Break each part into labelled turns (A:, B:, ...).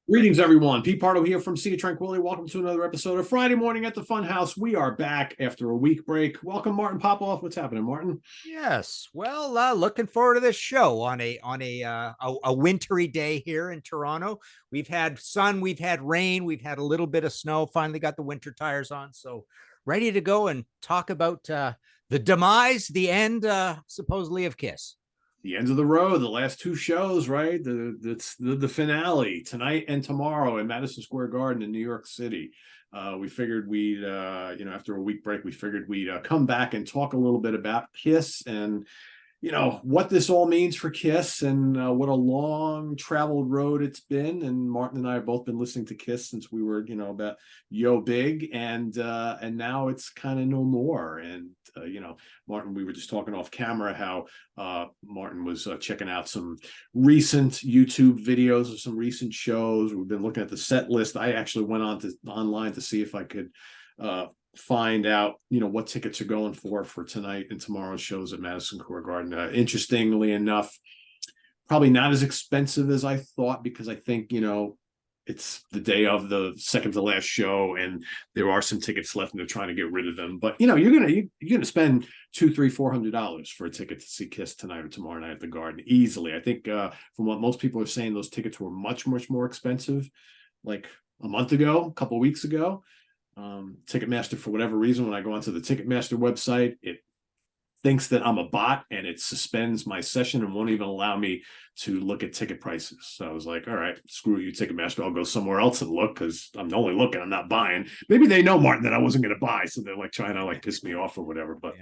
A: Greetings, everyone. Pete Pardo here from Sea of Tranquility. Welcome to another episode of Friday Morning at the Funhouse. We are back after a week break. Welcome, Martin Popoff. What's happening, Martin?
B: Yes. Well, looking forward to this show on a wintry day here in Toronto. We've had sun, we've had rain, we've had a little bit of snow. Finally got the winter tires on, so ready to go and talk about the demise, the end, supposedly of Kiss.
A: The end of the road, the last two shows, right? The finale tonight and tomorrow in Madison Square Garden in New York City. We figured we'd, after a week break, we figured we'd come back and talk a little bit about Kiss and what this all means for Kiss and what a long traveled road it's been. And Martin and I have both been listening to Kiss since we were about yo big, and now it's kind of no more. And Martin, we were just talking off camera how Martin was checking out some recent YouTube videos of some recent shows. We've been looking at the set list. I actually went online to see if I could find out what tickets are going for tonight and tomorrow's shows at Madison Square Garden. Interestingly enough, probably not as expensive as I thought, because I think it's the day of the second to last show and there are some tickets left and they're trying to get rid of them. But you're gonna spend $200-$400 for a ticket to see Kiss tonight or tomorrow night at the Garden easily. I think from what most people are saying, those tickets were much more expensive like a month ago, a couple of weeks ago. Ticketmaster, for whatever reason, when I go onto the Ticketmaster website, it thinks that I'm a bot and it suspends my session and won't even allow me to look at ticket prices. So I was like, all right, screw you, Ticketmaster. I'll go somewhere else and look, because I'm only looking, I'm not buying. Maybe they know, Martin, that I wasn't going to buy, so they're like trying to like piss me off or whatever. But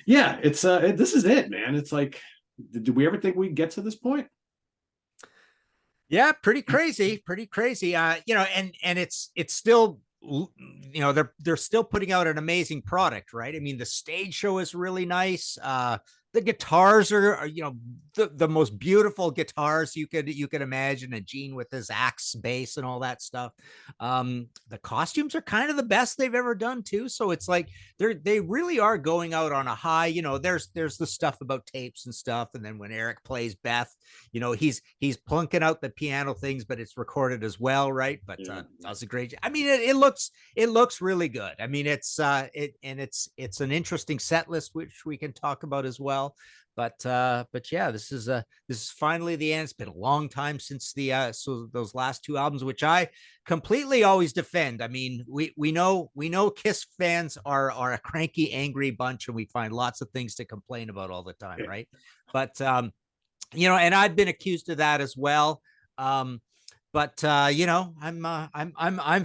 A: it's this is it, man. It's like, did we ever think we'd get to this point?
B: Yeah, pretty crazy. And it's still, they're still putting out an amazing product, right? I mean, the stage show is really nice. The guitars are the most beautiful guitars you could imagine, and Gene with his axe bass and all that stuff. The costumes are kind of the best they've ever done too, so it's like they really are going out on a high. There's the stuff about tapes and stuff, and then when Eric plays Beth, he's plunking out the piano things, but it's recorded as well, right? But does a great job. I mean, it looks really good. I mean, it's an interesting set list, which we can talk about as well. But yeah, this is finally the end. It's been a long time since those last two albums, which I completely always defend. I mean, we know Kiss fans are a cranky, angry bunch, and we find lots of things to complain about all the time, right? But and I've been accused of that as well. But I'm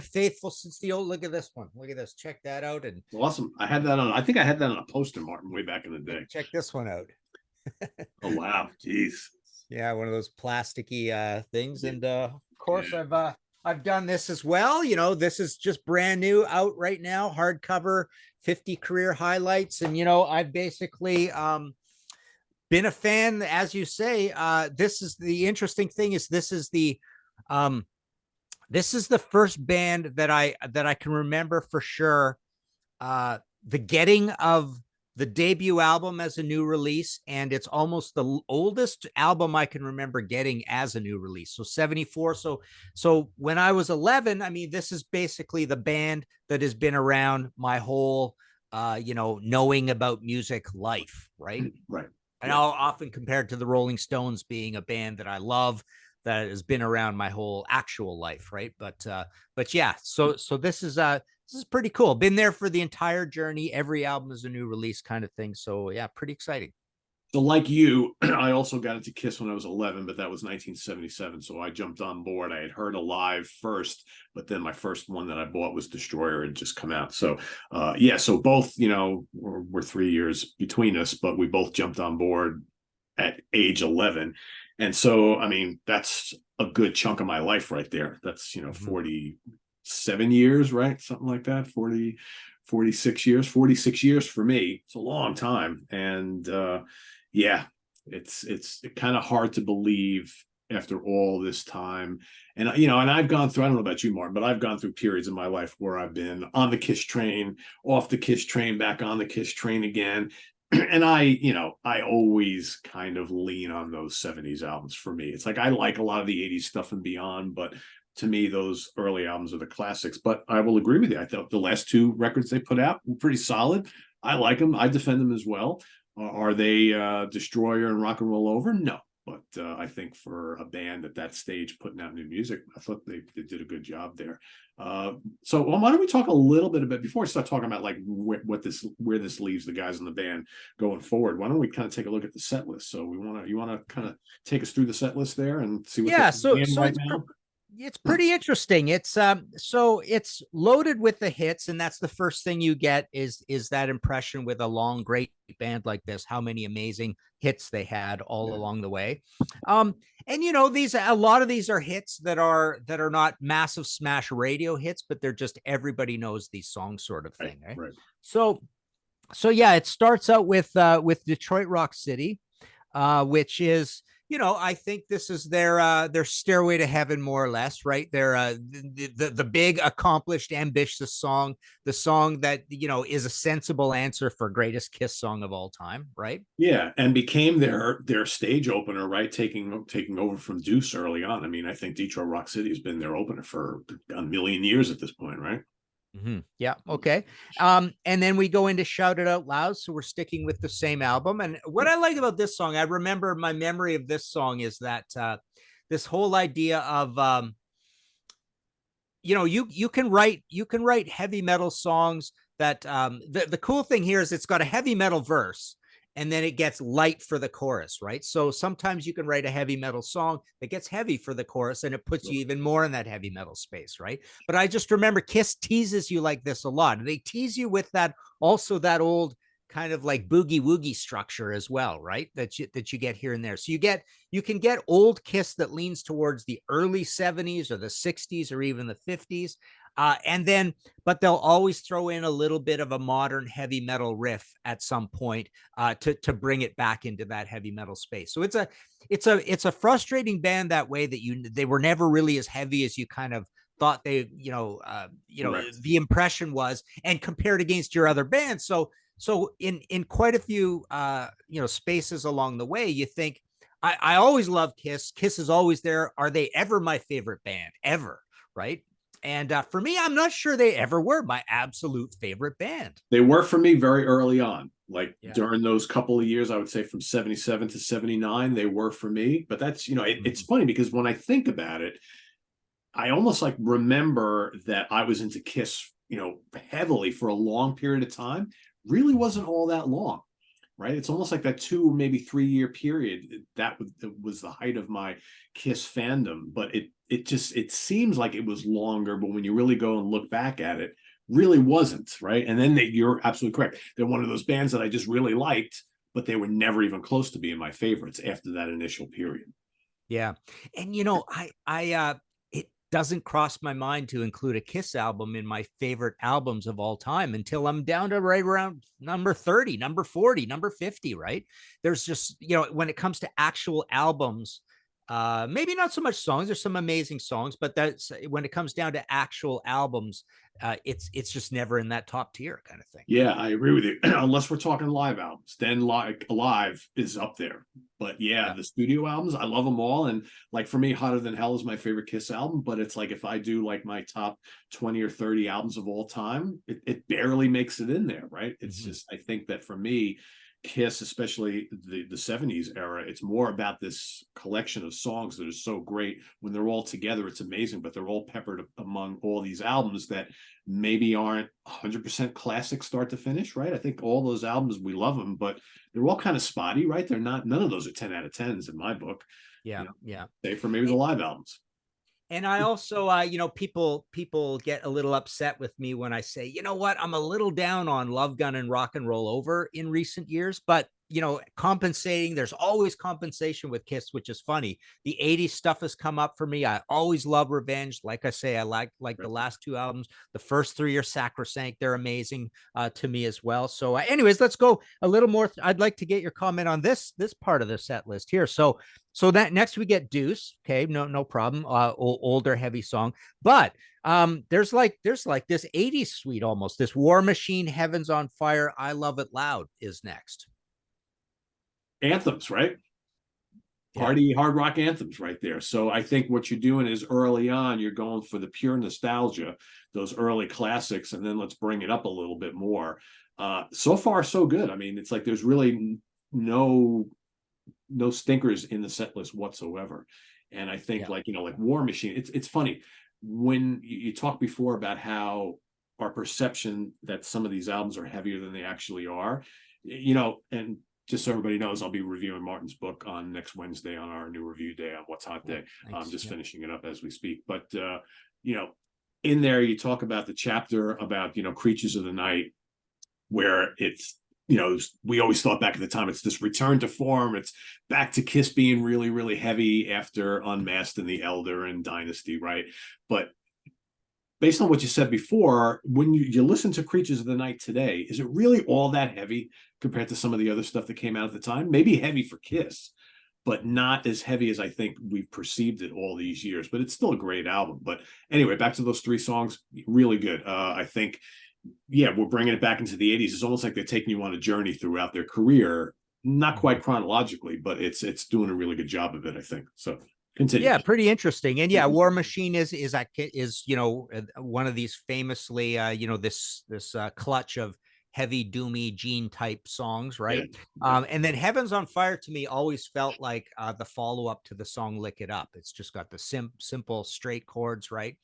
B: faithful since the old. Look at this one. Look at this. Check that out. And
A: awesome. I think I had that on a poster, Martin, way back in the day.
B: Check this one out.
A: Oh wow, jeez.
B: Yeah, one of those plasticky things. And of course, I've done this as well. This is just brand new, out right now, hardcover, 50 career highlights. And I've basically been a fan, as you say. This is the interesting thing, is this is the first band that I can remember for sure, the getting of the debut album as a new release, and it's almost the oldest album I can remember getting as a new release. So 74. So when I was 11, I mean, this is basically the band that has been around my whole knowing about music life, right?
A: Right.
B: And I'll often compared to the Rolling Stones being a band that I love, that has been around my whole actual life, right? But yeah, so this is pretty cool. Been there for the entire journey. Every album is a new release, kind of thing. So yeah, pretty exciting.
A: So like you, I also got into Kiss when I was 11, but that was 1977. So I jumped on board. I had heard Alive first, but then my first one that I bought was Destroyer, had just come out. So so both, we're 3 years between us, but we both jumped on board at age 11. And so, I mean, that's a good chunk of my life right there. That's, 47 years, right? Something like that. 46 years for me. It's a long time. And it's kind of hard to believe after all this time. And, and I've gone through, I don't know about you, Martin, but I've gone through periods in my life where I've been on the Kiss train, off the Kiss train, back on the Kiss train again. And I always kind of lean on those 70s albums for me. It's like I like a lot of the 80s stuff and beyond, but to me, those early albums are the classics. But I will agree with you. I thought the last two records they put out were pretty solid. I like them. I defend them as well. Are they Destroyer and Rock and Roll Over? No. But I think for a band at that stage putting out new music, I thought they did a good job there. So why don't we talk a little bit about, before we start talking about like where this leaves the guys in the band going forward, why don't we kind of take a look at the set list? So you want to kind of take us through the set list there and see what
B: Yeah,
A: they're in right now?
B: It's pretty interesting. So it's loaded with the hits, and that's the first thing you get is that impression with a long, great band like this, how many amazing hits they had all along the way. And a lot of these are hits that are not massive smash radio hits, but they're just everybody knows these songs sort of thing, right? So yeah, it starts out with Detroit Rock City, which is, I think this is their Stairway to Heaven, more or less, right? Their the big, accomplished, ambitious song, the song that is a sensible answer for greatest Kiss song of all time, right?
A: Yeah, and became their stage opener, right? Taking over from Deuce early on. I mean, I think Detroit Rock City has been their opener for a million years at this point, right?
B: Mm-hmm. Yeah. Okay. And then we go into Shout It Out Loud. So we're sticking with the same album. And what I like about this song, I remember my memory of this song is that this whole idea of you can write heavy metal songs that the cool thing here is it's got a heavy metal verse, and then it gets light for the chorus, right? So sometimes you can write a heavy metal song that gets heavy for the chorus, and it puts you even more in that heavy metal space, right? But I just remember Kiss teases you like this a lot. They tease you with that old kind of like boogie woogie structure as well, right? That you get here and there. So you can get old Kiss that leans towards the early 70s or the 60s or even the 50s. But they'll always throw in a little bit of a modern heavy metal riff at some point to bring it back into that heavy metal space. So it's a frustrating band that way, that they were never really as heavy as you kind of thought they, the impression was, and compared against your other bands. So in quite a few spaces along the way, you think, I always love Kiss. Kiss is always there. Are they ever my favorite band ever? Right. And for me, I'm not sure they ever were my absolute favorite band.
A: They were for me very early on, like during those couple of years, I would say from 77 to 79, they were for me. But that's, it's funny because when I think about it, I almost like remember that I was into Kiss, heavily for a long period of time. Really wasn't all that long, right? It's almost like that 2, maybe 3 year period that was the height of my Kiss fandom. But it seems like it was longer, but when you really go and look back at it, really wasn't, right? And then you're absolutely correct. They're one of those bands that I just really liked, but they were never even close to being my favorites after that initial period.
B: Yeah. And it doesn't cross my mind to include a Kiss album in my favorite albums of all time until I'm down to right around number 30, number 40, number 50, right? There's just, when it comes to actual albums, maybe not so much songs, there's some amazing songs, but that's when it comes down to actual albums, it's just never in that top tier kind of thing.
A: Yeah, I agree with you. Unless we're talking live albums, then live is up there. But yeah, the studio albums, I love them all. And like for me, Hotter Than Hell is my favorite Kiss album. But it's like if I do like my top 20 or 30 albums of all time, it barely makes it in there, right? It's just, I think that for me, Kiss, especially the 70s era, it's more about this collection of songs that are so great. When they're all together, it's amazing, but they're all peppered among all these albums that maybe aren't 100% classic start to finish, right? I think all those albums, we love them, but they're all kind of spotty, right? They're not, none of those are 10 out of 10s in my book.
B: Yeah.
A: Save for maybe the live albums.
B: And I also, people get a little upset with me when I say, what, I'm a little down on Love Gun and Rock and Roll Over in recent years, but compensating, there's always compensation with Kiss, which is funny. The 80s stuff has come up for me. I always love Revenge. Like I say, I like the last 2 albums. The first 3 are sacrosanct. They're amazing to me as well. So anyways, let's go a little more. I'd like to get your comment on this part of the set list here. So that next we get Deuce. Okay, no problem. Older, heavy song, but there's like this 80s suite almost. This War Machine, Heaven's on Fire, I Love It Loud is next.
A: Anthems, right? party hard rock anthems right there. So I think what you're doing is early on, you're going for the pure nostalgia, those early classics, and then let's bring it up a little bit more. So far, so good. I mean, it's like there's really no stinkers in the set list whatsoever. And I think like War Machine, it's funny when you talked before about how our perception that some of these albums are heavier than they actually are, and just so everybody knows, I'll be reviewing Martin's book on next Wednesday on our new review day on What's Hot Day. I'm just finishing it up as we speak. But, in there, you talk about the chapter about, Creatures of the Night, where it's, we always thought back at the time, it's this return to form. It's back to Kiss being really, really heavy after Unmasked and The Elder and Dynasty, right? But based on what you said before, when you listen to Creatures of the Night today, is it really all that heavy compared to some of the other stuff that came out at the time? Maybe heavy for Kiss, but not as heavy as I think we've perceived it all these years. But it's still a great album. But anyway, back to those 3 songs, really good. I think, we're bringing it back into the 80s. It's almost like they're taking you on a journey throughout their career, not quite chronologically, but it's doing a really good job of it, I think. So continue.
B: Yeah, pretty interesting. And War Machine is one of these famously this clutch of heavy doomy Gene type songs, right? And then Heaven's on Fire to me always felt like the follow-up to the song Lick It Up. It's just got the simple straight chords, right?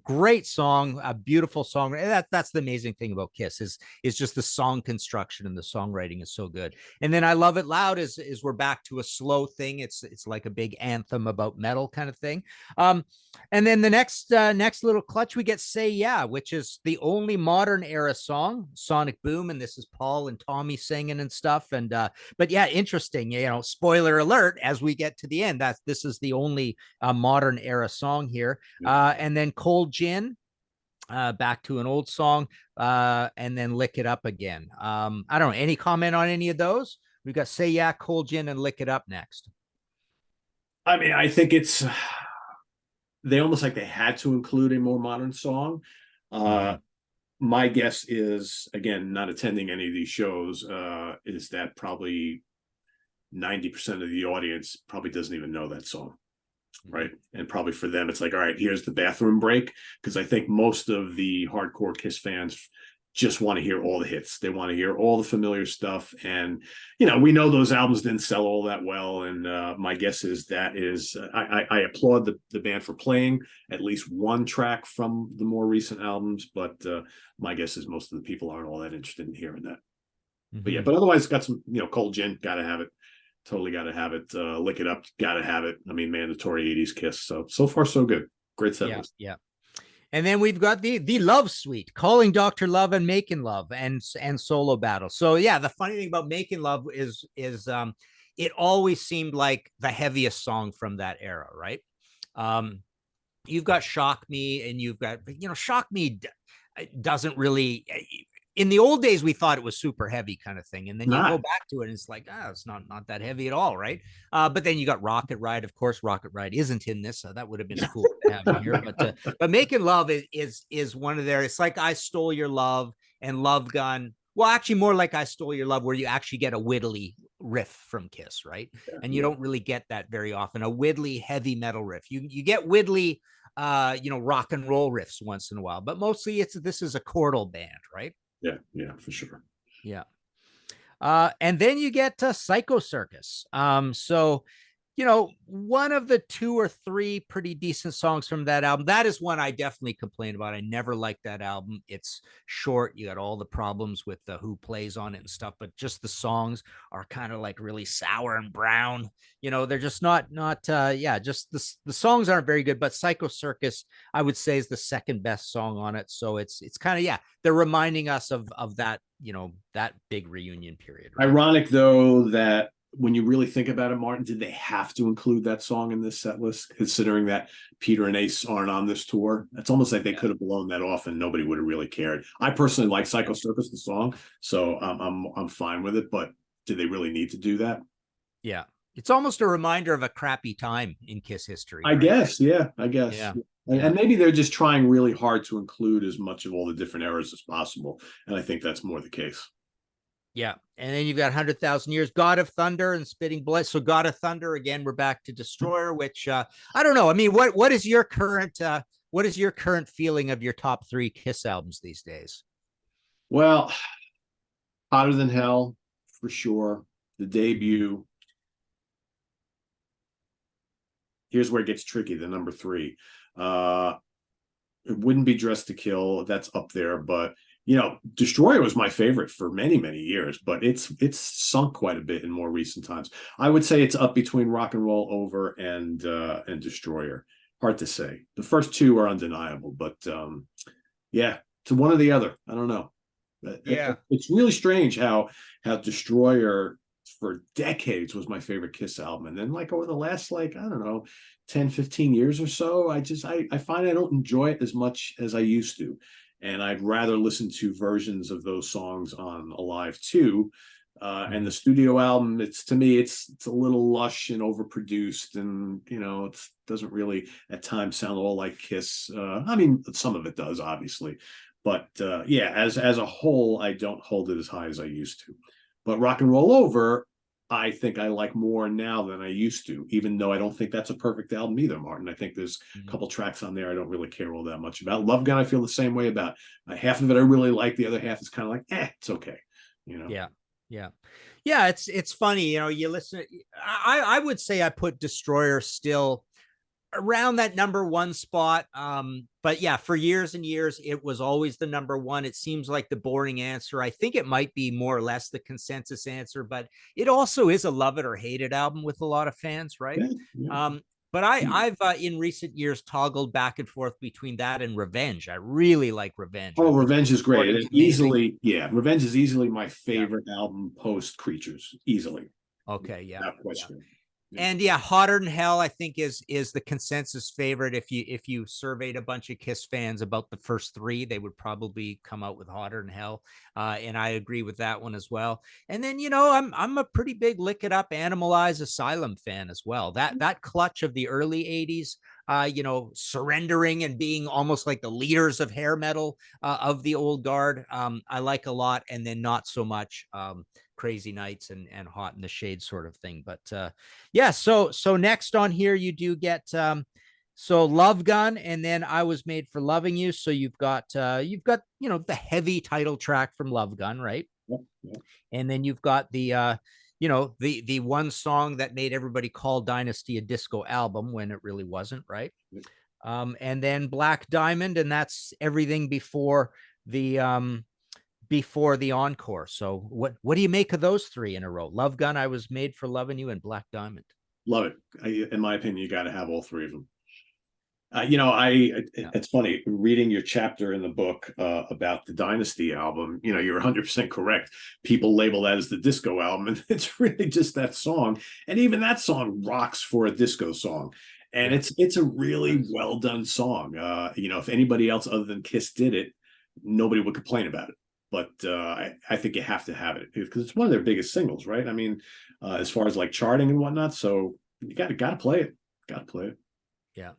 B: Great song, a beautiful song. That's the amazing thing about Kiss is just the song construction and the songwriting is so good. And then I Love It Loud is we're back to a slow thing. It's like a big anthem about metal kind of thing. And then the next little clutch, we get Say Yeah, which is the only modern era song, Sonic Boom, and this is Paul and Tommy singing and stuff. And but interesting, spoiler alert, as we get to the end, this is the only modern era song here. And then Cold Gin, back to an old song, and then Lick It Up again. I don't know, any comment on any of those? We've got Say Yeah, Cold Gin, and Lick It Up next.
A: I mean, I think they almost like they had to include a more modern song. My guess is, again, not attending any of these shows, is that probably 90% of the audience probably doesn't even know that song, right? And probably for them, it's like, all right, here's the bathroom break, because I think most of the hardcore Kiss fans just want to hear all the hits. They want to hear all the familiar stuff. And, we know those albums didn't sell all that well. And my guess is I applaud the band for playing at least one track from the more recent albums. But my guess is most of the people aren't all that interested in hearing that. But otherwise, it's got some, Cold Gin, got to have it. Totally got to have it. Lick It Up, got to have it. I mean, mandatory 80s Kiss. So far, so good. Great set list.
B: Yeah. And then we've got the Love Suite, Calling Dr. Love and Making Love, and Solo Battle. So the funny thing about Making Love is it always seemed like the heaviest song from that era, right? You've got Shock Me, and you've got Shock Me doesn't really. In the old days, we thought it was super heavy kind of thing. And then you go back to it and it's like, it's not that heavy at all, right? But then you got Rocket Ride. Of course, Rocket Ride isn't in this. So that would have been cool to have in here. But Making Love is one of their, it's like I Stole Your Love and Love Gun. Well, actually more like I Stole Your Love, where you actually get a whittly riff from Kiss, right? And you don't really get that very often, a whittly heavy metal riff. You get whittly, rock and roll riffs once in a while, but mostly this is a chordal band, right?
A: Yeah, for sure.
B: Yeah. And then you get Psycho Circus. So, one of the 2 or 3 pretty decent songs from that album. That is one I definitely complain about. I never liked that album. It's short. You got all the problems with who plays on it and stuff, but just the songs are kind of like really sour and brown. They're just not just the songs aren't very good, but Psycho Circus, I would say, is the second best song on it. So it's kind of, they're reminding us of that, that big reunion period.
A: Right? Ironic though, that when you really think about it, Martin, did they have to include that song in this set list, considering that Peter and Ace aren't on this tour? It's almost like they could have blown that off and nobody would have really cared. I personally like Psycho Circus, the song, so I'm fine with it. But did they really need to do that?
B: Yeah, it's almost a reminder of a crappy time in Kiss history.
A: I guess. Yeah. And maybe they're just trying really hard to include as much of all the different eras as possible. And I think that's more the case.
B: Yeah. And then you've got 100,000 Years, God of Thunder, and Spitting Blood. So God of Thunder, again, we're back to Destroyer, which I don't know. I mean, what is your current feeling of your top three Kiss albums these days?
A: Well, Hotter Than Hell for sure. The
B: Mhm.
A: debut. Here's where it gets tricky. The number three. Uh, it wouldn't be Dressed to Kill. That's up there, but Destroyer was my favorite for many, many years, but it's sunk quite a bit in more recent times. I would say it's up between Rock and Roll Over and Destroyer. Hard to say. The first two are undeniable, but yeah, to one or the other. I don't know.
B: Yeah.
A: It's really strange how Destroyer for decades was my favorite Kiss album, and then like over the last like I don't know 10, 15 years or so, I find I don't enjoy it as much as I used to, and I'd rather listen to versions of those songs on Alive 2. And the
B: Mhm.
A: studio album, it's to me, it's a little lush and overproduced, and it doesn't really at times sound all like Kiss. I mean, some of it does, obviously, but yeah, as a whole, I don't hold it as high as I used to. But Rock and Roll Over, I think I like more now than I used to, even though I don't think that's a perfect album either, Martin. I think there's a
B: Mhm.
A: couple tracks on there I don't really care all that much about. Love Gun, I feel the same way about. Half of it I really like, the other half is kind of like, it's okay, you know.
B: Yeah. Yeah. Yeah. It's funny, you listen. I would say I put Destroyer still around that number one spot. But yeah, for years and years, it was always the number one. It seems like the boring answer. I think it might be more or less the consensus answer, but it also is a love it or hate it album with a lot of fans, right?
A: Yeah, yeah.
B: Um, but I've in recent years toggled back and forth between that and Revenge. I really like Revenge. I
A: Oh,
B: think the
A: Revenge is great.
B: recording's
A: It
B: amazing.
A: easily, yeah, Revenge is easily my
B: Yeah.
A: favorite album post Creatures, easily,
B: Okay. Yeah.
A: without
B: Yeah.
A: question. Yeah.
B: And yeah, Hotter Than Hell, I think is the consensus favorite. If you surveyed a bunch of Kiss fans about the first three, they would probably come out with Hotter Than Hell, and I agree with that one as well. And then I'm a pretty big Lick It Up, Animalize, Asylum fan as well. That clutch of the early '80s, surrendering and being almost like the leaders of hair metal of the old guard, I like a lot, and then not so much. Crazy Nights and Hot in the Shade sort of thing. But yeah, so next on here you do get so Love Gun, and then I Was Made for Loving You. So you've got the heavy title track from Love Gun, right?
A: Yeah, yeah.
B: And then you've got the one song that made everybody call Dynasty a disco album when it really wasn't, right? And then Black Diamond, and that's everything the before the encore. So what do you make of those three in a row? Love Gun, I Was Made for Loving You, and Black Diamond.
A: Love it. In my opinion, you got to have all three of them.
B: Yeah.
A: It's funny reading your chapter in the book about the Dynasty album. You're 100% correct. People label that as the disco album, and it's really just that song. And even that song rocks for a disco song. And
B: Yeah.
A: it's a really well done song. If anybody else other than Kiss did it, nobody would complain about it. But I think you have to have it because it's one of their biggest singles, right? I mean, as far as like charting and whatnot. So you gotta play it. Gotta play it.
B: Yeah.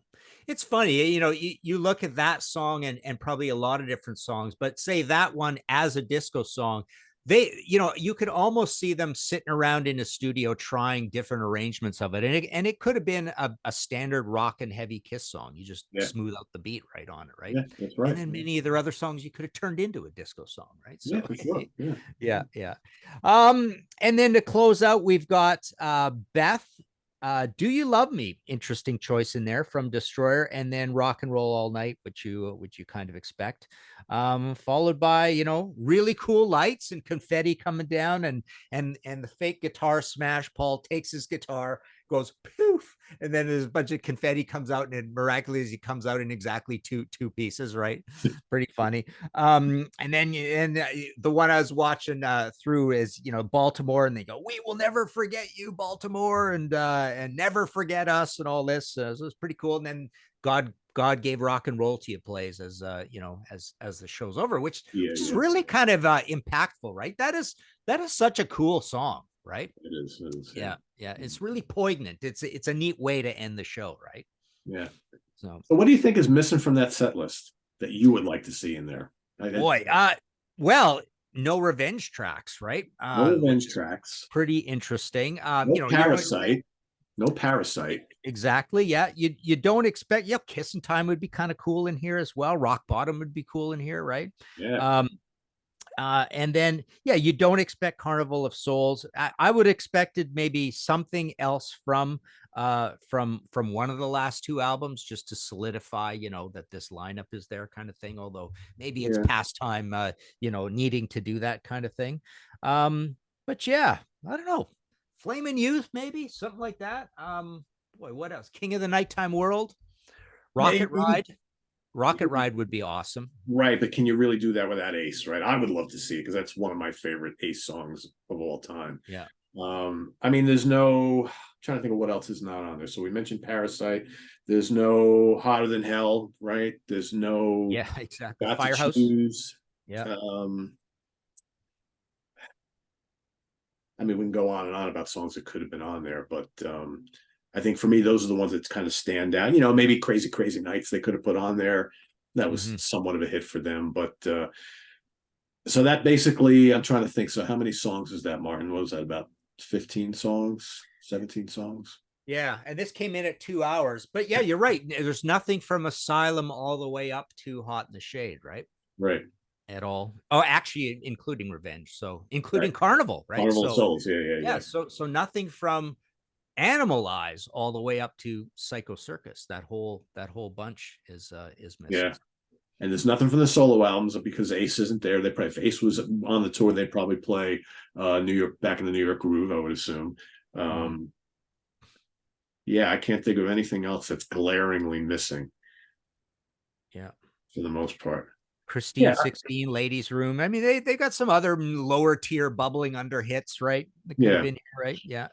B: It's funny, you look at that song and probably a lot of different songs, but say that one as a disco song, you could almost see them sitting around in a studio trying different arrangements of it. And it could have been a standard rock and heavy Kiss song. You just
A: Yeah.
B: smooth out the beat right on it, right?
A: Yeah, that's
B: And
A: right.
B: then
A: Yeah,
B: many of their other songs you could have turned into a disco song, right?
A: yeah,
B: So
A: for sure. Yeah.
B: yeah, yeah. And then to close out, we've got Beth. Do You Love Me? Interesting choice in there from Destroyer, and then Rock and Roll All Night, which you kind of expect. Followed by really cool lights and confetti coming down, and the fake guitar smash. Paul takes his guitar, goes poof, and then there's a bunch of confetti comes out, and it miraculously comes out in exactly two pieces, right? Pretty funny. And then the one I was watching through is Baltimore, and they go, "We will never forget you, Baltimore," and never forget us, and all this. So it's pretty cool. And then God gave rock and roll to you plays as the show's over, which
A: Yeah,
B: which is
A: yeah.
B: really kind of impactful, right? That is such a cool song, right?
A: It is. It is. Yeah.
B: Yeah, yeah, it's really poignant. It's a neat way to end the show, right?
A: Yeah.
B: So,
A: So, what do you think is missing from that set list that you would like to see in there?
B: boy, well, no revenge tracks, right?
A: No
B: Which
A: revenge
B: is
A: tracks.
B: pretty interesting.
A: No
B: You don't
A: Parasite. No Parasite.
B: exactly. Yeah. You don't expect, Kissing Time would be kind of cool in here as well. Rock Bottom would be cool in here, right?
A: Yeah.
B: Um, and then, yeah, you don't expect Carnival of Souls. I would expected maybe something else from one of the last two albums, just to solidify, that this lineup is there, kind of thing. Although maybe it's
A: Yeah.
B: past time, needing to do that kind of thing. But yeah, I don't know. Flamin' Youth, maybe something like that. Boy, what else? King of the Nighttime World, Rocket
A: Maybe.
B: Ride. Rocket Ride would be awesome.
A: Right, but can you really do that without Ace, right? I would love to see it because that's one of my favorite Ace songs of all time.
B: Yeah.
A: I mean, there's no I'm trying to think of what else is not on there. So we mentioned Parasite. There's no Hotter Than Hell, right? There's no
B: Yeah, exactly.
A: Got to
B: Firehouse.
A: Choose.
B: Yeah.
A: I mean, we can go on and on about songs that could have been on there, but I think for me, those are the ones that kind of stand out. Maybe Crazy Crazy Nights they could have put on there. That was somewhat of a hit for them, but so that basically, I'm trying to think. So how many songs is that, Martin? What was that, about 15 songs, 17 songs?
B: Yeah, and this came in at 2 hours. But yeah, you're right. There's nothing from Asylum all the way up to Hot in the Shade, right?
A: Right.
B: At all. Oh, actually, including Revenge. So including
A: Right.
B: Carnival, right?
A: Carnival of
B: So
A: Souls. Yeah, yeah,
B: yeah,
A: yeah.
B: so nothing from Animalize all the way up to Psycho Circus. That whole bunch is missing.
A: Yeah. And there's nothing from the solo albums because Ace isn't there. They probably, if Ace was on the tour, they'd probably play New York, back in the New York Groove, I would assume. Yeah, I can't think of anything else that's glaringly missing.
B: Yeah.
A: For the most part.
B: Christine
A: Yeah.
B: 16, Ladies Room. I mean, they got some other lower tier bubbling under hits, right? That could
A: Yeah.
B: have been here, right? Yeah.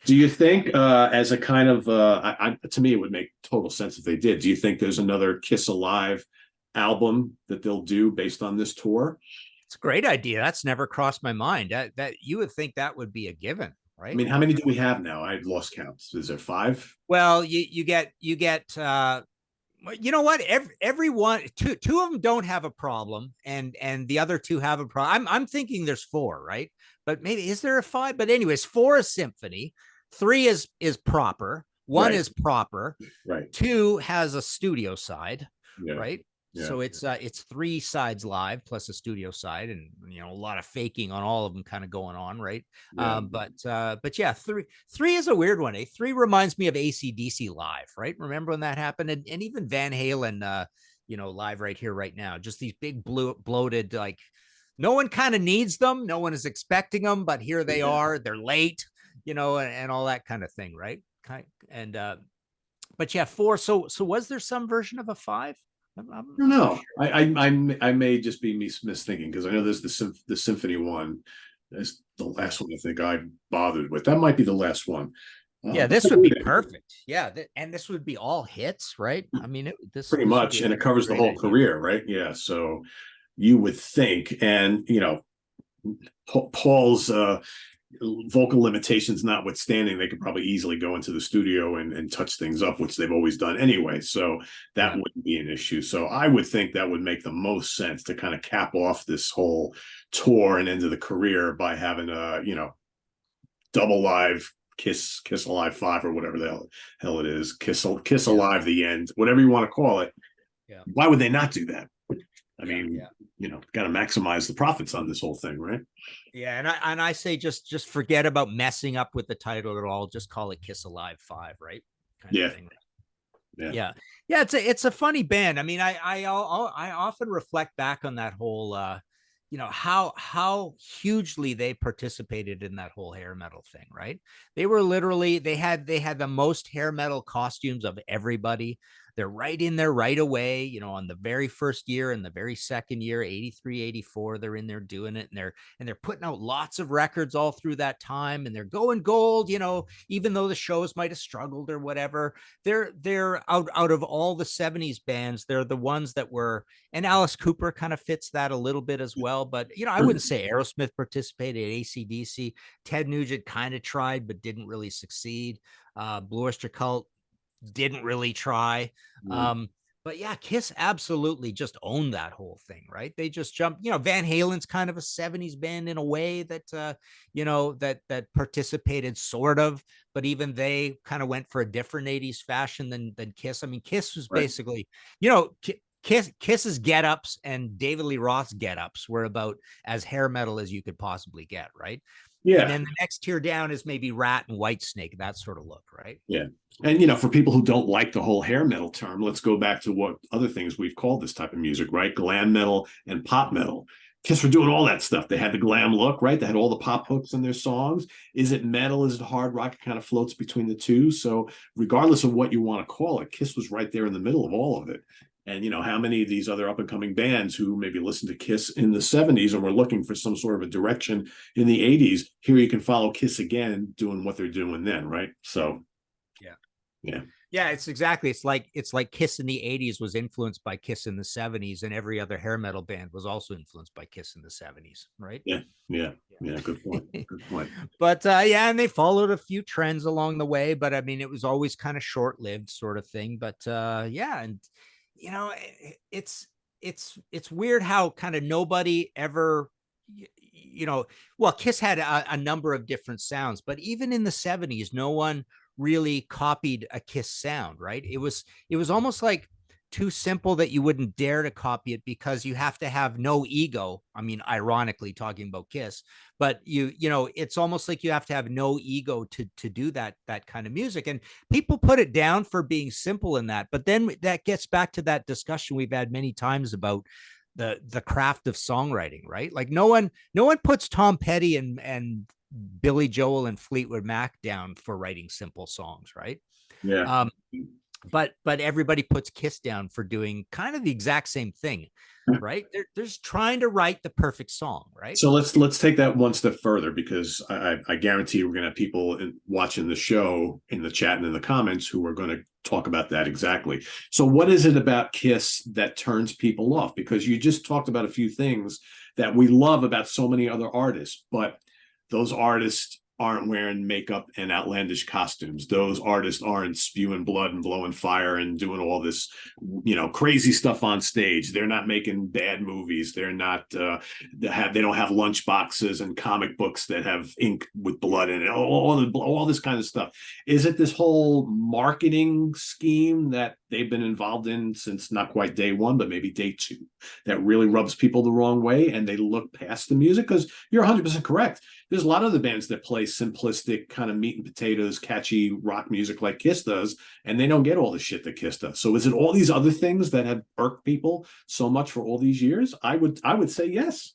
A: Do you think, as a kind of, to me, it would make total sense if they did. Do you think there's another Kiss Alive album that they'll do based on this tour?
B: It's a great idea. That's never crossed my mind. That you would think that would be a given,
A: I
B: right?
A: mean, how many do we have now? I lost count. Is there 5?
B: Well, you get you know what? Everyone, two of them don't have a problem, and the other two have a problem. I'm thinking there's 4, right? But maybe is there a 5? But anyways, 4 is symphony, 3 is proper, 1
A: Right.
B: is proper,
A: Right.
B: 2 has a studio side,
A: Yeah.
B: right?
A: Yeah.
B: So it's 3 sides live plus a studio side, and a lot of faking on all of them kind of going on, right?
A: Yeah.
B: But yeah, three is a weird one. 3 reminds me of AC/DC live, right? Remember when that happened? And even Van Halen, live right here, right now. Just these big bloated, like no one kind of needs them, no one is expecting them, but here they are. They're late, and all that kind of thing, right? And but yeah, 4. So was there some version of a 5?
A: I don't know. I may just be misthinking because I know there's the symphony one. That's the last one I think I bothered with. That might be the last one.
B: Yeah, this would be perfect. Yeah, and this would be all hits, right? I mean, this
A: pretty much, and it covers the whole career, right? Yeah. So you would think, and Paul's vocal limitations notwithstanding, they could probably easily go into the studio and touch things up, which they've always done anyway. So that wouldn't be an issue. So I would think that would make the most sense to kind of cap off this whole tour and end of the career by having a, double live Kiss Alive 5 or whatever the hell it is. Kiss Alive, the end, whatever you want to call it.
B: Yeah.
A: Why would they not do that? I mean, got to maximize the profits on this whole thing, right?
B: Yeah, and I say just forget about messing up with the title at all. Just call it Kiss Alive 5, right? Kind of thing. Yeah. It's a funny band. I mean, I often reflect back on that whole, how hugely they participated in that whole hair metal thing, right? They were literally they had the most hair metal costumes of everybody. They're right in there right away, on the very first year and the very second year, 83, 84, they're in there doing it, and they're putting out lots of records all through that time, and they're going gold, even though the shows might have struggled or whatever. They're out of all the 70s bands, they're the ones that were, and Alice Cooper kind of fits that a little bit as well. But I wouldn't say Aerosmith participated, AC/DC. Ted Nugent kind of tried but didn't really succeed. Blue Oyster Cult didn't really try. But yeah, Kiss absolutely just owned that whole thing, right? They just jumped, Van Halen's kind of a 70s band in a way that that participated sort of, but even they kind of went for a different 80s fashion than Kiss. I mean, Kiss was
A: Right.
B: basically, Kiss's get-ups and David Lee Roth's get-ups were about as hair metal as you could possibly get, right? And
A: Yeah.
B: then the next tier down is maybe Rat and Whitesnake, that sort of look, right?
A: Yeah. And for people who don't like the whole hair metal term, let's go back to what other things we've called this type of music, right? Glam metal and pop metal. Kiss were doing all that stuff. They had the glam look, right? They had all the pop hooks in their songs. Is it metal? Is it hard rock? It kind of floats between the two. So regardless of what you want to call it, Kiss was right there in the middle of all of it. And how many of these other up and coming bands who maybe listened to Kiss in the 70s and were looking for some sort of a direction in the 80s, here you can follow Kiss again doing what they're doing then, right? So
B: Yeah.
A: yeah.
B: Yeah, it's like Kiss in the 80s was influenced by Kiss in the 70s, and every other hair metal band was also influenced by Kiss in the 70s, right?
A: Yeah. Yeah. Yeah. Good point.
B: Yeah.
A: Good point.
B: But yeah, and they followed a few trends along the way, but I mean it was always kind of short-lived sort of thing. But yeah, and you know, it's weird how kind of nobody ever well, Kiss had a number of different sounds, but even in the 70s, no one really copied a Kiss sound, right? It was almost like too simple that you wouldn't dare to copy it because you have to have no ego. I mean, ironically talking about Kiss, but it's almost like you have to have no ego to do that kind of music. And people put it down for being simple in that. But then that gets back to that discussion we've had many times about the craft of songwriting, right? Like no one puts Tom Petty and Billy Joel and Fleetwood Mac down for writing simple songs, right?
A: Yeah.
B: Um, but everybody puts Kiss down for doing kind of the exact same thing, right? They're just trying to write the perfect song, right?
A: So let's take that one step further, because I guarantee we're going to have people watching the show in the chat and in the comments who are going to talk about that exactly. So what is it about Kiss that turns people off? Because you just talked about a few things that we love about so many other artists, but those artists aren't wearing makeup and outlandish costumes. Those artists aren't spewing blood and blowing fire and doing all this, crazy stuff on stage. They're not making bad movies. They're not, they don't have lunch boxes and comic books that have ink with blood in it. All this kind of stuff. Is it this whole marketing scheme that they've been involved in since not quite day one, but maybe day two, that really rubs people the wrong way and they look past the music? Because you're 100% correct. There's a lot of the bands that play simplistic kind of meat and potatoes, catchy rock music like Kiss does, and they don't get all the shit that Kiss does. So is it all these other things that have irked people so much for all these years? I would say yes.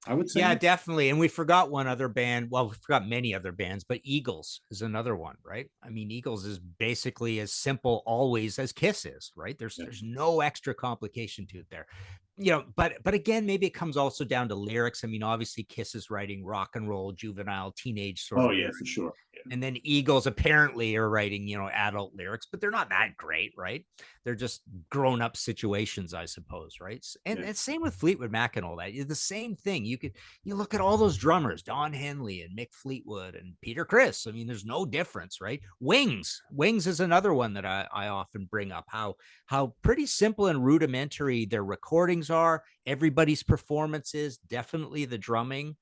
A: I would say
B: Yeah,
A: yes.
B: definitely. And we forgot one other band. Well, we forgot many other bands, but Eagles is another one, right? I mean, Eagles is basically as simple always as Kiss is, right? There's no extra complication to it there. But again, maybe it comes also down to lyrics. I mean, obviously Kiss is writing rock and roll, juvenile, teenage sort
A: Oh
B: of
A: yeah, for
B: lyrics.
A: sure.
B: And then Eagles apparently are writing, adult lyrics, but they're not that great, right? They're just grown up situations, I suppose, right? And same with Fleetwood Mac and all that. It's the same thing. You look at all those drummers, Don Henley and Mick Fleetwood and Peter Criss. I mean, there's no difference, right? Wings is another one that I often bring up. How pretty simple and rudimentary their recordings are. Everybody's performances, definitely the drumming.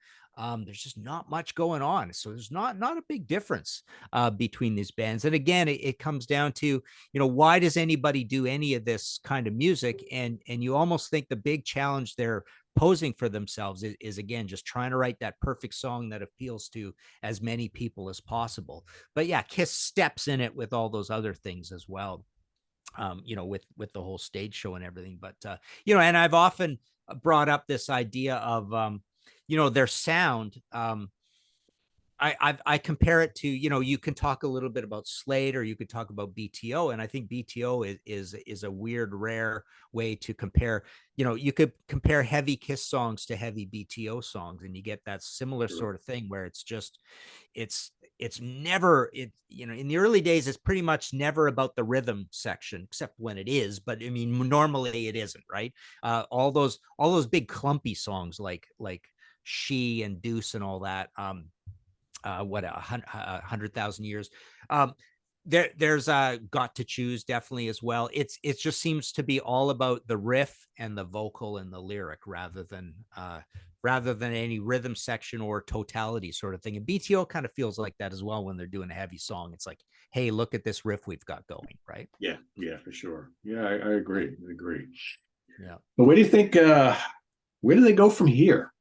B: There's just not much going on, so there's not a big difference between these bands. And again, it comes down to why does anybody do any of this kind of music? And you almost think the big challenge they're posing for themselves is again just trying to write that perfect song that appeals to as many people as possible. But yeah, Kiss steps in it with all those other things as well. With the whole stage show and everything. But and I've often brought up this idea of their sound. I compare it to you can talk a little bit about Slade or you could talk about BTO, and I think BTO is a weird rare way to compare. You could compare heavy Kiss songs to heavy BTO songs, and you get that similar sort of thing where it's just it's never in the early days it's pretty much never about the rhythm section, except when it is, but I mean normally it isn't, right? All those big clumpy songs like She and Deuce and all that. What 100,000 years. there's Got to Choose definitely as well. It just seems to be all about the riff and the vocal and the lyric rather than any rhythm section or totality sort of thing. And BTO kind of feels like that as well when they're doing a heavy song. It's like, hey, look at this riff we've got going, right?
A: Yeah, yeah, for sure. Yeah, I agree. I agree.
B: Yeah.
A: But where do you think where do they go from here?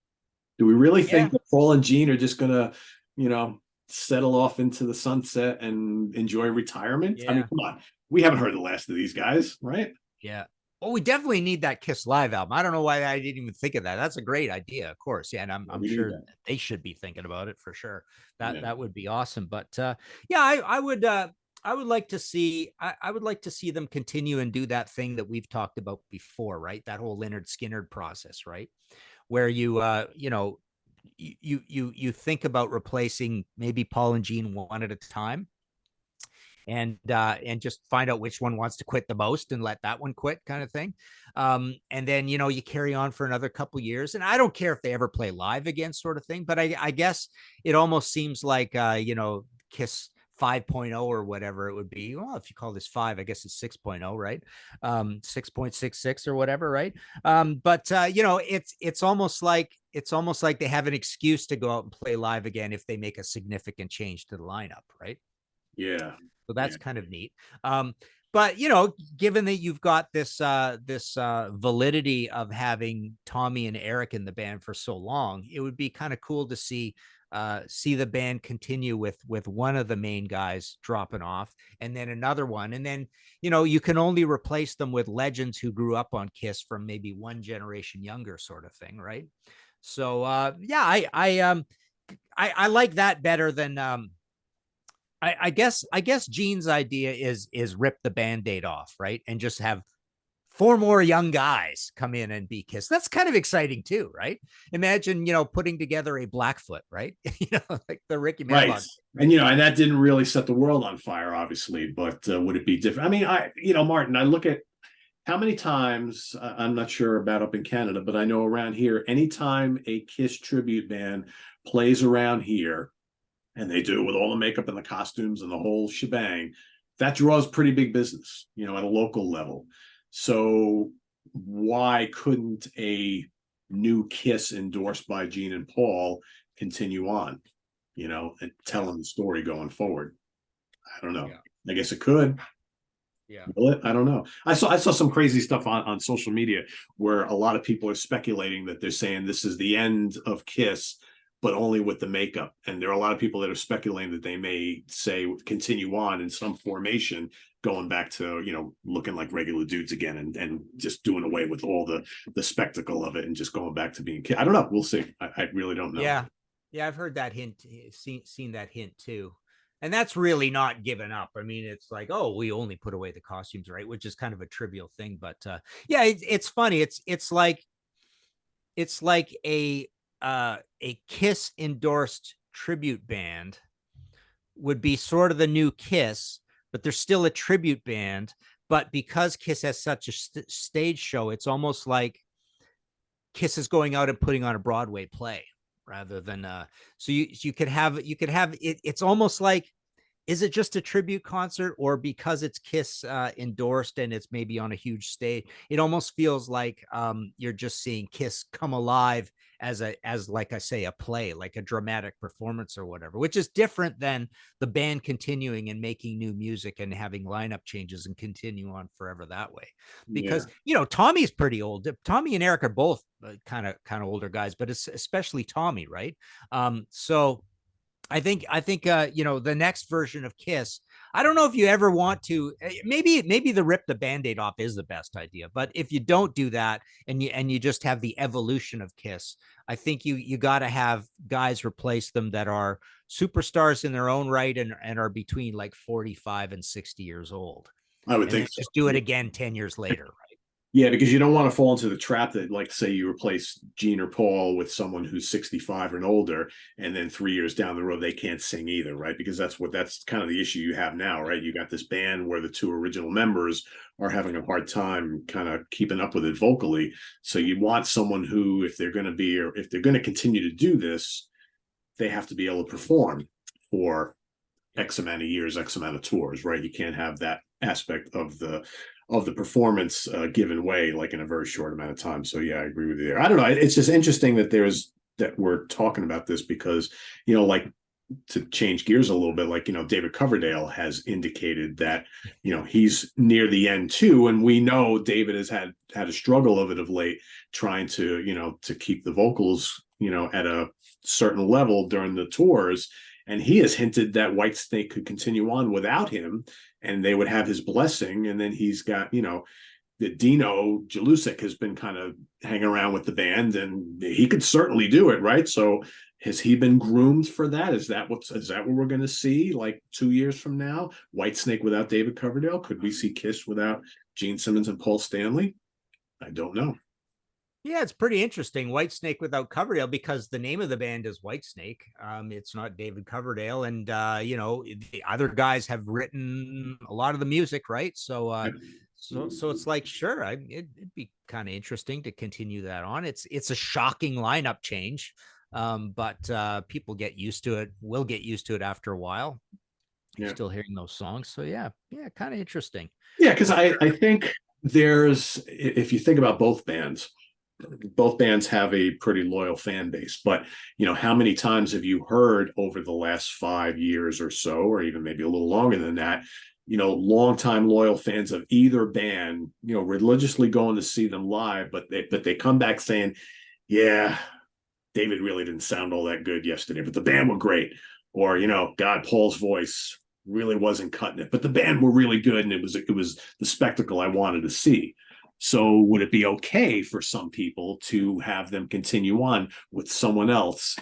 A: Do we really
B: Yeah.
A: think that Paul and Gene are just gonna, you know, settle off into the sunset and enjoy retirement? I mean,
B: Yeah.
A: come on. We haven't heard the last of these guys, right?
B: Yeah. Well, we definitely need that Kiss live album. I don't know why I didn't even think of that. That's a great idea, of course. Yeah, and
A: Yeah,
B: I'm
A: we need
B: sure
A: that.
B: they should be thinking about it for sure.
A: Yeah.
B: That would be awesome. But yeah, I would like to see I would like to see them continue and do that thing that we've talked about before, right? That whole Leonard Skinner process, right? Where you think about replacing maybe Paul and Gene one at a time, and just find out which one wants to quit the most and let that one quit, kind of thing. And then you carry on for another couple years, and I don't care if they ever play live again, sort of thing. But I guess it almost seems like Kiss 5.0 or whatever it would be. Well, if you call this 5, I guess it's 6.0, right? 6.66 or whatever, right? But it's almost like they have an excuse to go out and play live again if they make a significant change to the lineup, right?
A: Yeah.
B: So
A: Yeah.
B: that's kind of neat. But given that you've got this validity of having Tommy and Eric in the band for so long, it would be kind of cool to see the band continue with one of the main guys dropping off, and then another one, and then you can only replace them with legends who grew up on Kiss from maybe one generation younger, sort of thing, right? So yeah, I like that better than I guess Gene's idea is rip the Band-Aid off, right? And just have 4 more young guys come in and be Kiss. That's kind of exciting too, right? Imagine, putting together a Blackfoot, right? Like the Ricky
A: Right.
B: Medlock.
A: And and that didn't really set the world on fire, obviously, but would it be different? I mean, Martin, I look at how many times, I'm not sure about up in Canada, but I know around here, anytime a Kiss tribute band plays around here, and they do it with all the makeup and the costumes and the whole shebang, that draws pretty big business, at a local level. So why couldn't a new Kiss endorsed by Gene and Paul continue on, and telling the story going forward? I don't know.
B: Yeah.
A: I guess it could.
B: Yeah.
A: Will it? I don't know. I saw some crazy stuff on social media where a lot of people are speculating that they're saying this is the end of Kiss, but only with the makeup. And there are a lot of people that are speculating that they may say continue on in some formation, going back to, looking like regular dudes again, and just doing away with all the spectacle of it and just going back to being Kiss. I don't know. We'll see. I really don't know.
B: Yeah. Yeah, I've heard that hint, seen that hint too. And that's really not given up. I mean, it's like, oh, we only put away the costumes, right? Which is kind of a trivial thing, but yeah, it's funny. It's like a Kiss endorsed tribute band would be sort of the new Kiss, but they're still a tribute band. But because Kiss has such a stage show, it's almost like Kiss is going out and putting on a Broadway play rather than so you could have it. It's almost like, is it just a tribute concert, or because it's Kiss endorsed and it's maybe on a huge stage, it almost feels like you're just seeing Kiss come alive as like I say, a play, like a dramatic performance or whatever, which is different than the band continuing and making new music and having lineup changes and continue on forever that way. Because Tommy's pretty old. Tommy and Eric are both kind of older guys, but it's especially Tommy, right? So I think the next version of Kiss, I don't know if you ever want to, maybe the rip the Band-Aid off is the best idea, but if you don't do that and you just have the evolution of Kiss, I think you got to have guys replace them that are superstars in their own right and are between like 45 and 60 years old.
A: I would
B: And
A: think
B: then
A: so.
B: just do it again 10 years later.
A: Yeah, because you don't want to fall into the trap that, like, say you replace Gene or Paul with someone who's 65 and older, and then 3 years down the road they can't sing either, right? Because that's kind of the issue you have now, right? You got this band where the 2 original members are having a hard time kind of keeping up with it vocally. So you want someone who, if they're going to continue to do this, they have to be able to perform for X amount of years, X amount of tours, right? You can't have that aspect of the performance given way like in a very short amount of time. So yeah, I agree with you there. I don't know. It's just interesting that we're talking about this because, like, to change gears a little bit, like, David Coverdale has indicated that, he's near the end too. And we know David has had a struggle of it of late, trying to, to keep the vocals, at a certain level during the tours. And he has hinted that Whitesnake could continue on without him and they would have his blessing. And then he's got, that Dino Jalusic has been kind of hanging around with the band and he could certainly do it, right? So has he been groomed for that? Is that what we're going to see like 2 years from now? Whitesnake without David Coverdale? Could we see Kiss without Gene Simmons and Paul Stanley? I don't know.
B: Yeah, it's pretty interesting. Whitesnake without Coverdale, because the name of the band is Whitesnake. It's not David Coverdale, and the other guys have written a lot of the music, right? So it's like, sure, it'd be kind of interesting to continue that on. It's a shocking lineup change, but people get used to it. Will get used to it after a while. You're still hearing those songs, so yeah, kind of interesting.
A: Yeah, because I think if you think about both bands have a pretty loyal fan base, but how many times have you heard over the last 5 years or so, or even maybe a little longer than that, longtime loyal fans of either band, religiously going to see them live, but they come back saying, yeah, David really didn't sound all that good yesterday, but the band were great. Or, God, Paul's voice really wasn't cutting it, but the band were really good. And it was the spectacle I wanted to see. So would it be okay for some people to have them continue on with someone else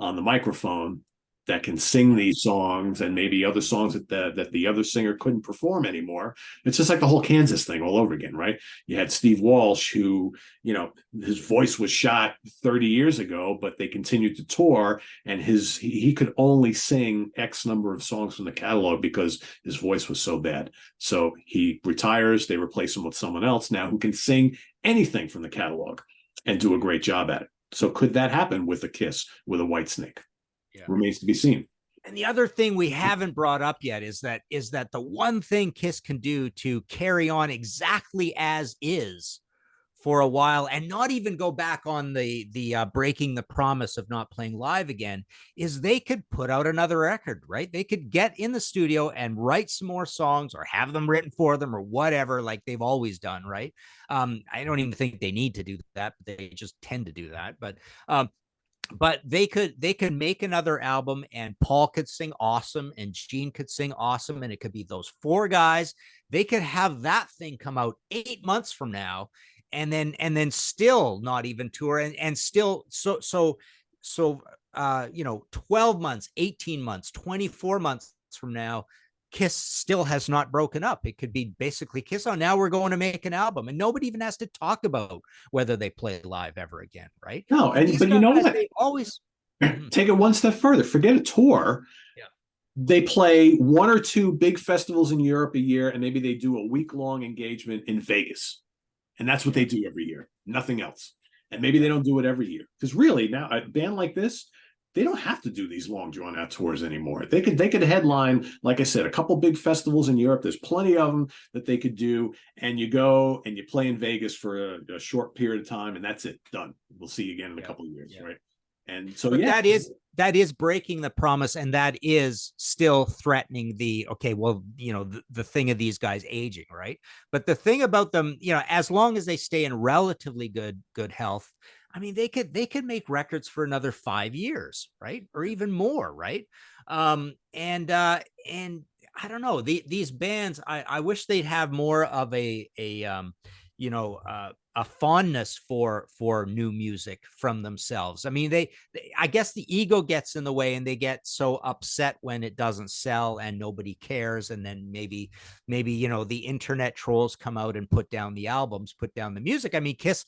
A: on the microphone that can sing these songs and maybe other songs that the other singer couldn't perform anymore? It's just like the whole Kansas thing all over again, right? You had Steve Walsh, who, his voice was shot 30 years ago, but they continued to tour, and he could only sing X number of songs from the catalog because his voice was so bad. So he retires, they replace him with someone else now who can sing anything from the catalog and do a great job at it. So could that happen with a Kiss, with a Whitesnake? Yeah. Remains to be seen.
B: And the other thing we haven't brought up yet is that the one thing Kiss can do to carry on exactly as is for a while and not even go back on the breaking the promise of not playing live again is they could put out another record, right? They could get in the studio and write some more songs or have them written for them or whatever, like they've always done, right? I don't even think they need to do that, but they just tend to do that. But they could make another album and Paul could sing awesome and Gene could sing awesome. And it could be those four guys. They could have that thing come out 8 months from now and then still not even tour and still. So 12 months, 18 months, 24 months from now, Kiss still has not broken up. It could be basically Kiss on now we're going to make an album and nobody even has to talk about whether they play live ever again, right?
A: No, but you know what?
B: They always
A: take it one step further. Forget a tour. Yeah. They play one or two big festivals in Europe a year, and maybe they do a week-long engagement in Vegas. And that's what they do every year. Nothing else. And maybe they don't do it every year. Because really, now a band like this, they don't have to do these long drawn out tours anymore. They could headline, like I said, a couple big festivals in Europe. There's plenty of them that they could do. And you go and you play in Vegas for a short period of time, and that's it. Done. We'll see you again in a couple of years, right? And so
B: that is breaking the promise, and that is still threatening the thing of these guys aging, right? But the thing about them, as long as they stay in relatively good health, I mean, they could make records for another 5 years, right? Or even more, right? And I don't know, these bands, I wish they'd have more of a fondness for new music from themselves. I mean, I guess the ego gets in the way and they get so upset when it doesn't sell and nobody cares. And then maybe, the internet trolls come out and put down the albums, put down the music. I mean, Kiss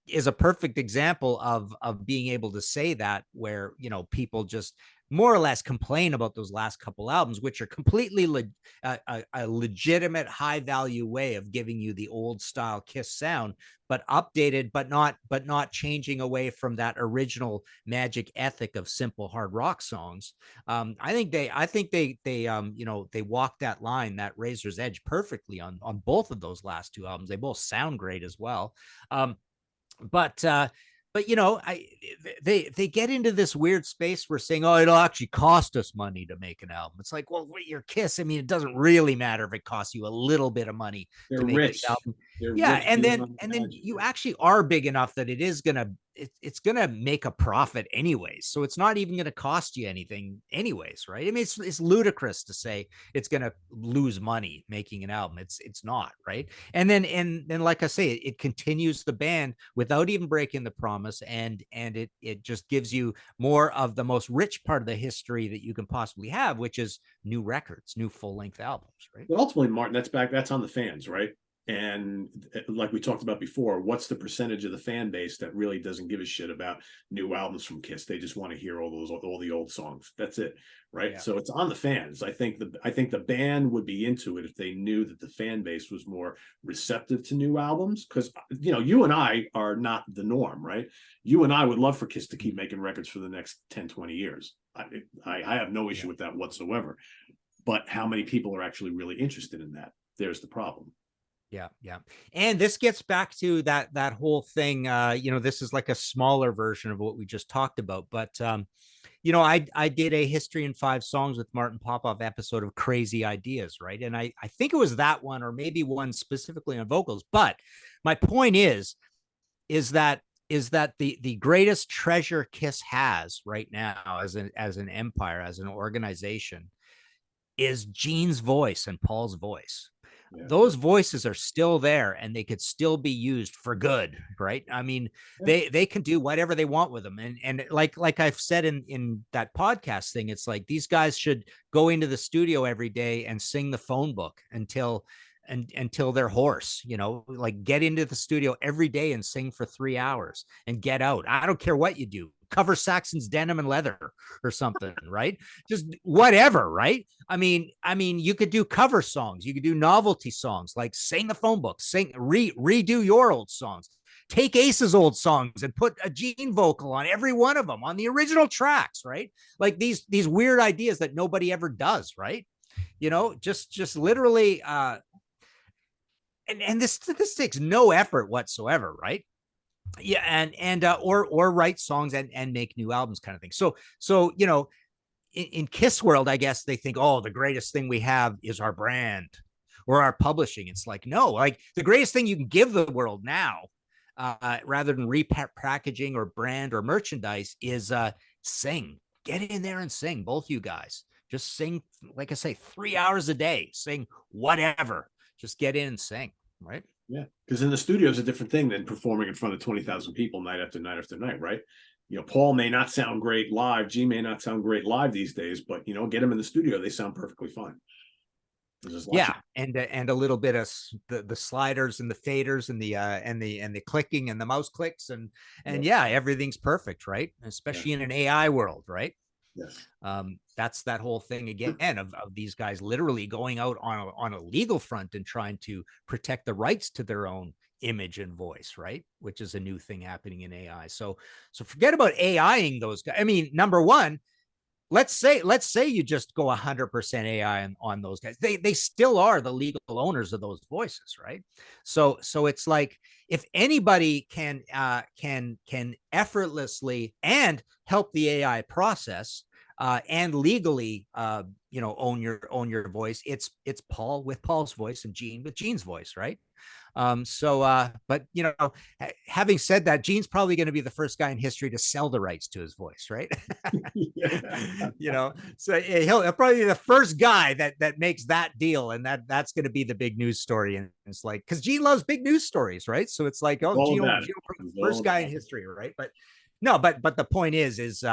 B: is a perfect example of being able to say that, where, people just more or less complain about those last couple albums, which are completely a legitimate high value way of giving you the old style Kiss sound, but updated, but not changing away from that original magic ethic of simple hard rock songs. I think they walked that line, that razor's edge, perfectly on both of those last two albums. They both sound great as well. But they get into this weird space where saying, oh, it'll actually cost us money to make an album. It's like, well, you're Kiss. I mean, it doesn't really matter if it costs you a little bit of money to make an album. Yeah, and then you actually are big enough that it's gonna make a profit anyways. So it's not even gonna cost you anything anyways, right? I mean, it's ludicrous to say it's gonna lose money making an album. It's not, right? And then like I say, it continues the band without even breaking the promise, and it just gives you more of the most rich part of the history that you can possibly have, which is new records, new full-length albums, right?
A: But ultimately, Martin, that's on the fans, right? And like we talked about before, what's the percentage of the fan base that really doesn't give a shit about new albums from Kiss? They just want to hear all the old songs. That's it, right? Yeah. So it's on the fans. I think the band would be into it if they knew that the fan base was more receptive to new albums. Because you and I are not the norm, right? You and I would love for Kiss to keep making records for the next 10, 20 years. I have no issue with that whatsoever. But how many people are actually really interested in that? There's the problem.
B: Yeah. And this gets back to that whole thing. This is like a smaller version of what we just talked about. But, I did a History in 5 Songs with Martin Popoff episode of Crazy Ideas, right? And I think it was that one, or maybe one specifically on vocals. But my point is that the greatest treasure Kiss has right now as an empire, as an organization, is Gene's voice and Paul's voice. Yeah. Those voices are still there, and they could still be used for good, right? I mean, they can do whatever they want with them. And like I've said in that podcast thing, it's like these guys should go into the studio every day and sing the phone book until they're hoarse, like get into the studio every day and sing for 3 hours and get out. I don't care what you do. Cover Saxon's Denim and Leather or something, right? Just whatever, right? I mean, you could do cover songs. You could do novelty songs, like sing the phone book, redo your old songs. Take Ace's old songs and put a Gene vocal on every one of them on the original tracks, right? Like these weird ideas that nobody ever does, right? Just literally, and this takes no effort whatsoever, right? Yeah, or write songs and make new albums, kind of thing. So in Kiss world, I guess they think, oh, the greatest thing we have is our brand or our publishing. It's like, no, like the greatest thing you can give the world now, rather than repackaging or brand or merchandise, is sing. Get in there and sing, both you guys. Just sing, like I say, 3 hours a day. Sing whatever. Just get in and sing, right?
A: Yeah, because in the studio is a different thing than performing in front of 20,000 people night after night after night, right? Paul may not sound great live, G may not sound great live these days, but get them in the studio, they sound perfectly fine.
B: Yeah, and a little bit of the sliders and the faders and the clicking and the mouse clicks and yeah, everything's perfect, right? Especially in an AI world, right?
A: Yes.
B: That's that whole thing again of these guys literally going out on a legal front and trying to protect the rights to their own image and voice, right? Which is a new thing happening in AI. So forget about AIing those guys. I mean, number one, let's say you just go 100% AI on those guys. They still are the legal owners of those voices, right? So it's like, if anybody can effortlessly and help the AI process and legally own your voice, it's Paul with Paul's voice and Gene with Gene's voice, right? But having said that, Gene's probably going to be the first guy in history to sell the rights to his voice, right? So he'll probably be the first guy that makes that deal, and that's going to be the big news story. And it's like, because Gene loves big news stories, right? So it's like, oh, Gene the first guy in history, right? But no, but the point is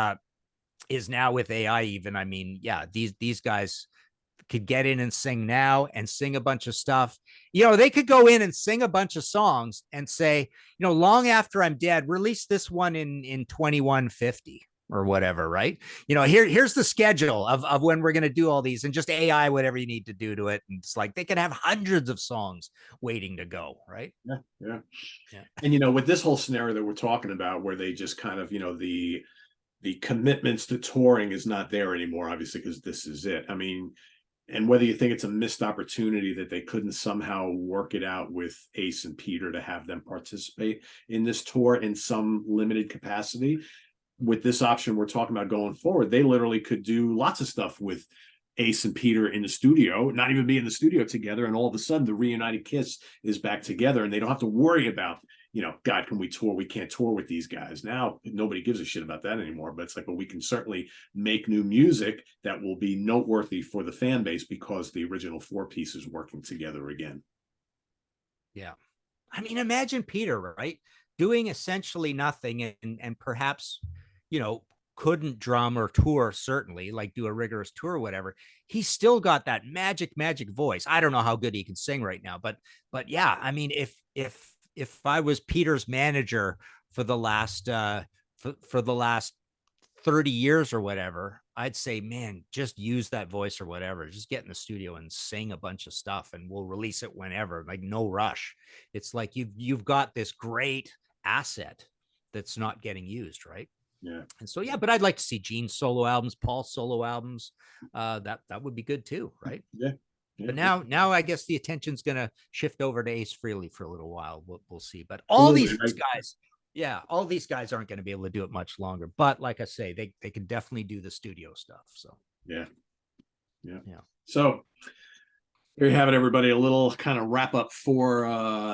B: now with AI, even, I mean, yeah, these guys could get in and sing now and sing a bunch of stuff. They could go in and sing a bunch of songs and say, long after I'm dead, release this one in 2150. or whatever, right? Here's the schedule of when we're going to do all these, and just AI whatever you need to do to it. And it's like they can have hundreds of songs waiting to go, right?
A: Yeah, yeah.
B: Yeah.
A: And with this whole scenario that we're talking about, where they just kind of, the commitments to touring is not there anymore, obviously, because this is it. I mean, and whether you think it's a missed opportunity that they couldn't somehow work it out with Ace and Peter to have them participate in this tour in some limited capacity, with this option we're talking about going forward, they literally could do lots of stuff with Ace and Peter in the studio, not even be in the studio together, and all of a sudden the reunited Kiss is back together, and they don't have to worry about, God, can we tour? We can't tour with these guys. Now nobody gives a shit about that anymore, but it's like, well, we can certainly make new music that will be noteworthy for the fan base because the original four piece is working together again.
B: Yeah. I mean, imagine Peter, right? Doing essentially nothing, and perhaps, couldn't drum or tour, certainly, like do a rigorous tour or whatever. He's still got that magic voice. I don't know how good he can sing right now, but yeah, I mean, if I was Peter's manager for the last for the last 30 years or whatever, I'd say, man, just use that voice or whatever. Just get in the studio and sing a bunch of stuff, and we'll release it whenever, like no rush. It's like you've got this great asset that's not getting used, right?
A: Yeah.
B: And so, yeah, but I'd like to see Gene's solo albums, Paul's solo albums. That would be good too, right?
A: Yeah. Yeah.
B: But now I guess the attention's going to shift over to Ace Frehley for a little while. We'll see. But all these guys, all these guys aren't going to be able to do it much longer. But like I say, they can definitely do the studio stuff. So
A: yeah. So there you have it, everybody. A little kind of wrap up for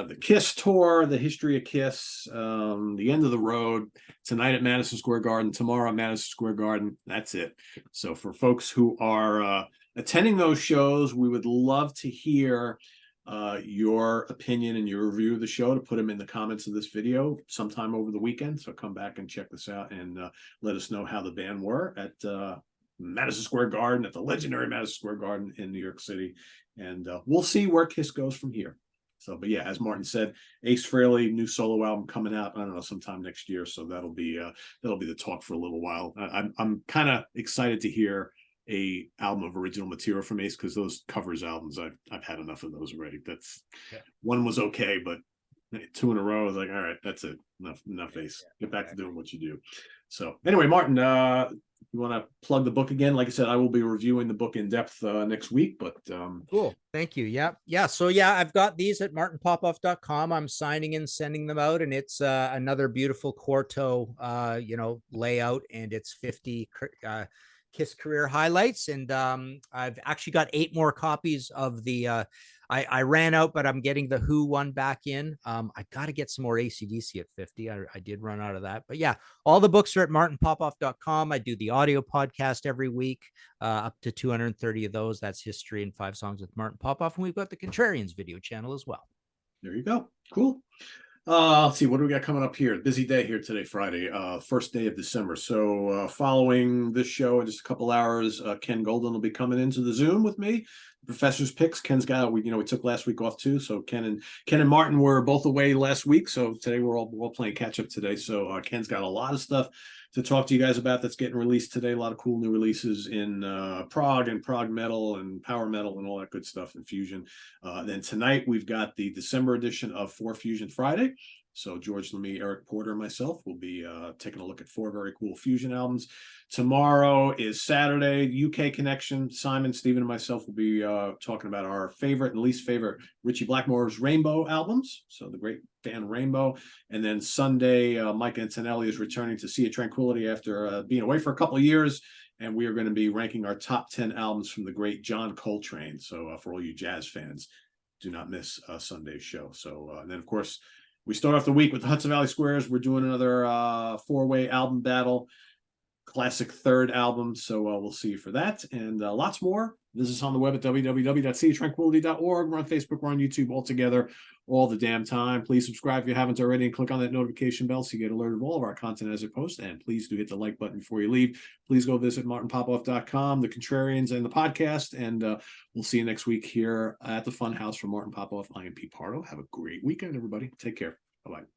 A: the Kiss tour, the history of Kiss, the end of the road. Tonight at Madison Square Garden, tomorrow at Madison Square Garden. That's it. So for folks who are attending those shows, we would love to hear your opinion and your review of the show, to put them in the comments of this video sometime over the weekend. So come back and check this out, and let us know how the band were at Madison Square Garden, at the legendary Madison Square Garden in New York City. And we'll see where Kiss goes from here. So, but yeah, as Martin said, Ace Frehley, new solo album coming out, I don't know, sometime next year. So that'll be the talk for a little while. I'm kind of excited to hear a album of original material from Ace, because those covers albums, I've had enough of those already. One was okay, but two in a row, I was like, all right, that's it. Enough Ace. Get back to doing what you do. So anyway, Martin, you want to plug the book again? Like I said, I will be reviewing the book in depth next week, but
B: cool. Thank you. Yeah. So yeah, I've got these at martinpopoff.com. I'm signing and sending them out, and it's another beautiful quarto layout, and it's 50 Kiss career highlights. And I've actually got 8 more copies of the I ran out, but I'm getting the Who one back in. I got to get some more AC/DC at 50. I did run out of that. But yeah, all the books are at martinpopoff.com. I do the audio podcast every week, up to 230 of those. That's History in 5 Songs with Martin Popoff. And we've got the Contrarians video channel as well.
A: There you go. Cool. Let's see, what do we got coming up here? Busy day here today, Friday, first day of December. So following this show in just a couple hours, Ken Golden will be coming into the Zoom with me. Professor's picks. Ken's got, we took last week off too. So Ken and Martin were both away last week. So today we're all playing catch up today. So Ken's got a lot of stuff to talk to you guys about that's getting released today. A lot of cool new releases in prog and prog metal and power metal and all that good stuff in fusion. Then tonight we've got the December edition of 4 Fusion Friday. So George Lemie, Eric Porter, and myself will be taking a look at 4 very cool fusion albums. Tomorrow is Saturday, UK Connection. Simon, Stephen, and myself will be talking about our favorite and least favorite Ritchie Blackmore's Rainbow albums. So the great band Rainbow. And then Sunday, Mike Antonelli is returning to Sea of Tranquility after being away for a couple of years. And we are going to be ranking our top 10 albums from the great John Coltrane. So for all you jazz fans, do not miss Sunday's show. So and then, of course, we start off the week with the Hudson Valley Squares. We're doing another 4-way album battle, classic third album. So we'll see you for that and lots more. Visit us on the web at www.seatranquility.org. We're on Facebook. We're on YouTube all together all the damn time. Please subscribe if you haven't already and click on that notification bell so you get alerted of all of our content as it posts. And please do hit the like button before you leave. Please go visit martinpopoff.com, the Contrarians, and the podcast. And we'll see you next week here at the Fun House for Martin Popoff. I am Pete Pardo. Have a great weekend, everybody. Take care. Bye-bye.